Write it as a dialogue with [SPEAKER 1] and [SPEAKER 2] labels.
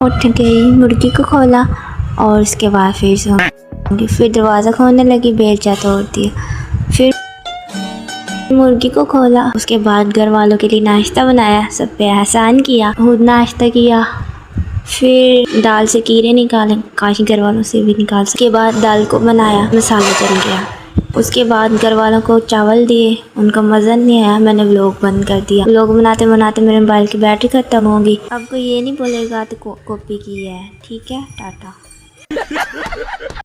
[SPEAKER 1] उठ गई, मुर्गी को खोला और उसके बाद फिर दरवाज़ा खोलने लगी, बेलचा तोड़ दिया। फिर मुर्गी को खोला, उसके बाद घर वालों के लिए नाश्ता बनाया, सब पे एहसान किया, खुद नाश्ता किया। फिर दाल से कीड़े निकाले, काश घर वालों से भी निकाल सके। उसके बाद दाल को बनाया, मसाला चल गया। उसके बाद घर वालों को चावल दिए, उनका मज़ा नहीं आया, मैंने व्लॉग बंद कर दिया। व्लॉग बनाते बनाते मेरे मोबाइल की बैटरी ख़त्म होगी। अब कोई ये नहीं बोलेगा तो कॉपी की है। ठीक है, टाटा।